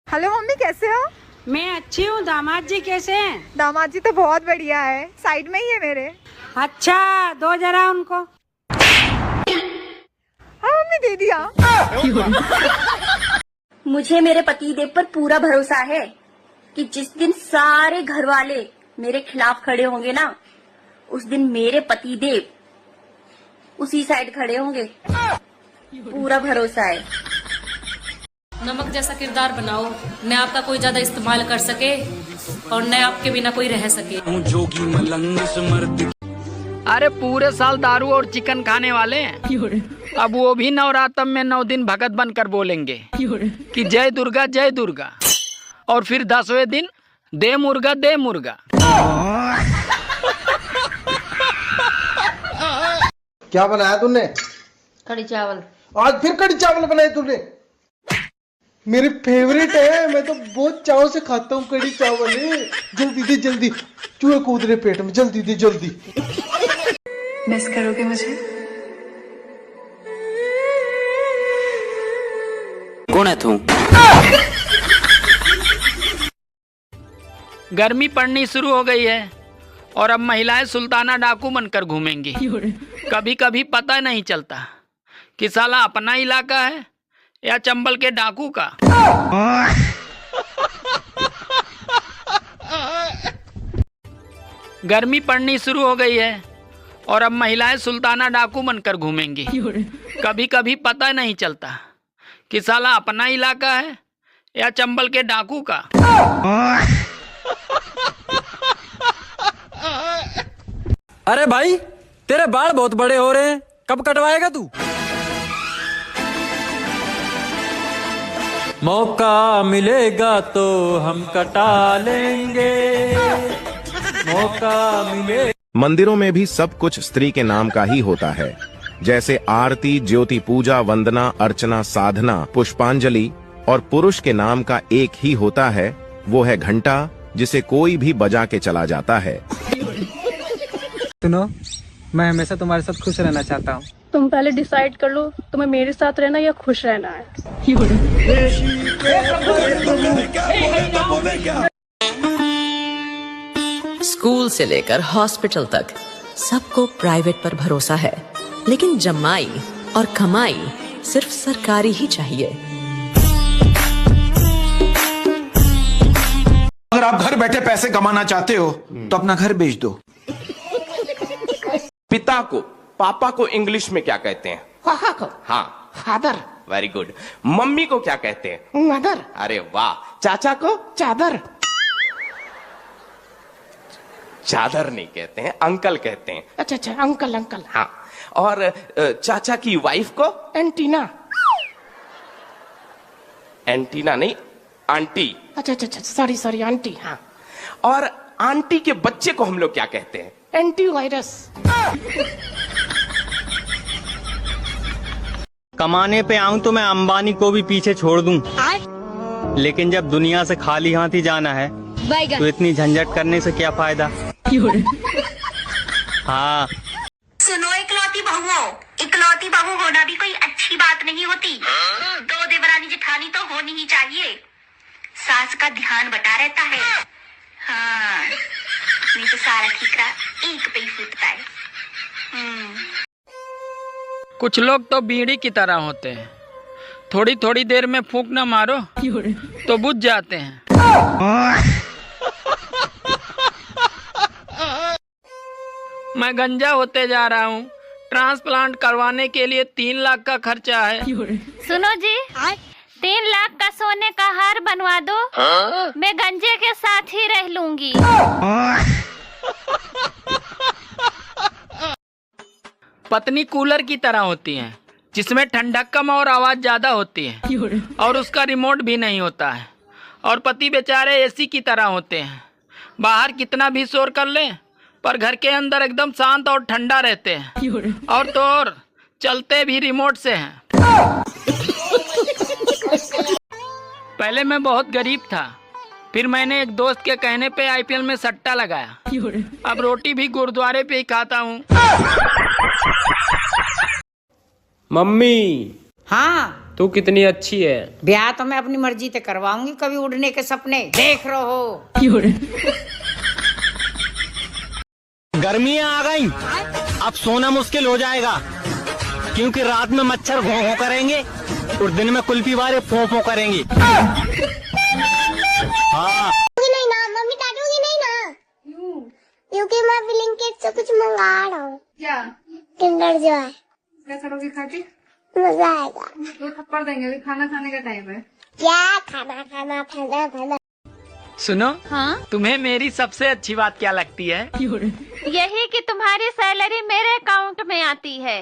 Hello mummy, कैसे हो? मैं अच्छी हूँ। दामाद जी कैसे हैं? दामाद जी तो बहुत बढ़िया है, साइड में ही है मेरे। अच्छा, दो जरा उनको। हाँ मम्मी, दे दिया। मुझे मेरे पतिदेव पर पूरा भरोसा है कि जिस दिन सारे घर वाले मेरे खिलाफ खड़े होंगे ना, उस दिन मेरे पतिदेव उसी साइड खड़े होंगे। पूरा भरोसा है। नमक जैसा किरदार बनाओ, न आपका कोई ज्यादा इस्तेमाल कर सके और न आपके बिना कोई रह सके। जोगी मलंग स्मृति। अरे पूरे साल दारू और चिकन खाने वाले हैं, अब वो भी नवरात्र में 9 दिन भगत बनकर बोलेंगे कि जय दुर्गा जय दुर्गा, और फिर 10वें दिन दे मुर्गा दे मुर्गा। क्या बनाया तूने? कड़ी चावल। आज फिर कड़ी चावल बनाए तूने? मेरे फेवरेट है, मैं तो बहुत चाव से खाता हूँ कड़ी चावल। जल्दी दे जल्दी, चूहे कूद रहे पेट में, जल्दी दे जल्दी। मिस करोगे मुझे? कौन है तू? गर्मी पड़नी शुरू हो गई है और अब महिलाएं सुल्ताना डाकू बनकर घूमेंगी। कभी कभी पता नहीं चलता कि साला अपना इलाका है या चंबल के डाकू का। गर्मी पड़नी शुरू हो गई है और अब महिलाएं सुल्ताना डाकू बनकर घूमेंगी। कभी कभी पता नहीं चलता कि साला अपना इलाका है या चंबल के डाकू का। अरे भाई, तेरे बाल बहुत बड़े हो रहे हैं, कब कटवाएगा तू? मौका मिलेगा तो हम कटा लेंगे, मौका मिले। मंदिरों में भी सब कुछ स्त्री के नाम का ही होता है, जैसे आरती, ज्योति पूजा, वंदना, अर्चना, साधना, पुष्पांजलि। और पुरुष के नाम का एक ही होता है, वो है घंटा, जिसे कोई भी बजा के चला जाता है। सुनो, मैं हमेशा तुम्हारे साथ खुश रहना चाहता हूँ। तुम पहले डिसाइड कर लो, तुम्हें मेरे साथ रहना या खुश रहना है। स्कूल से लेकर हॉस्पिटल तक सबको प्राइवेट पर भरोसा है, लेकिन जमाई और कमाई सिर्फ सरकारी ही चाहिए। अगर आप घर बैठे पैसे कमाना चाहते हो तो अपना घर बेच दो। पिता को, पापा को इंग्लिश में क्या कहते हैं? पापा को? हाँ, फादर। Very good. मम्मी को क्या कहते हैं? मदर। अरे वाह। चाचा को? चादर। चादर नहीं कहते हैं, अंकल कहते हैं। अच्छा अच्छा, अंकल अंकल। हाँ। और चाचा की वाइफ को? एंटीना। एंटीना नहीं, आंटी। अच्छा अच्छा, सॉरी सॉरी, आंटी। हाँ। और आंटी के बच्चे को हम लोग क्या कहते हैं? एंटीवायरस। कमाने पे आऊं तो मैं अंबानी को भी पीछे छोड़ दूं, लेकिन जब दुनिया से खाली हाथ ही जाना है तो इतनी झंझट करने से क्या फायदा। हाँ सुनो इकलौती बहुओं, इकलौती बहू होना भी कोई अच्छी बात नहीं होती। 2 देवरानी जेठानी तो होनी ही चाहिए। सास का ध्यान बटा रहता है। हाँ, नहीं तो सारा ठीकरा एक पे ही फूटता है। कुछ लोग तो बीड़ी की तरह होते हैं, थोड़ी थोड़ी देर में फूंक न मारो तो बुझ जाते हैं। मैं गंजा होते जा रहा हूँ, ट्रांसप्लांट करवाने के लिए 3 लाख का खर्चा है। सुनो जी, 3 लाख का सोने का हार बनवा दो, मैं गंजे के साथ ही रह लूंगी। पत्नी कूलर की तरह होती है, जिसमें ठंडक कम और आवाज ज्यादा होती है, और उसका रिमोट भी नहीं होता है। और पति बेचारे एसी की तरह होते हैं, बाहर कितना भी शोर कर लें पर घर के अंदर एकदम शांत और ठंडा रहते हैं। और तो और चलते भी रिमोट से हैं। पहले मैं बहुत गरीब था, फिर मैंने एक दोस्त के कहने पे आईपीएल में सट्टा लगाया। अब रोटी भी गुरुद्वारे पे ही खाता हूँ। मम्मी, हाँ, तू कितनी अच्छी है। ब्याह तो मैं अपनी मर्जी से करवाऊंगी, कभी उड़ने के सपने देख रहो। गर्मियाँ आ गई, अब सोना मुश्किल हो जाएगा, क्योंकि रात में मच्छर भौं भौं करेंगे और दिन में कुल्फी वाले फों फों करेंगे। हाँ नहीं ना मम्मी डांटोगी नहीं ना, क्योंकि मैं ब्लिंकिट से कुछ मंगा रहा हूँ। क्या? Kinder Joy. क्या करोगे खाके? मजा आएगा। दो थप्पड़ देंगे, अभी खाना खाने का टाइम है। क्या खाना खाना खाना खाना। सुनो, हाँ? तुम्हें मेरी सबसे अच्छी बात क्या लगती है? यही कि तुम्हारी सैलरी मेरे अकाउंट में आती है।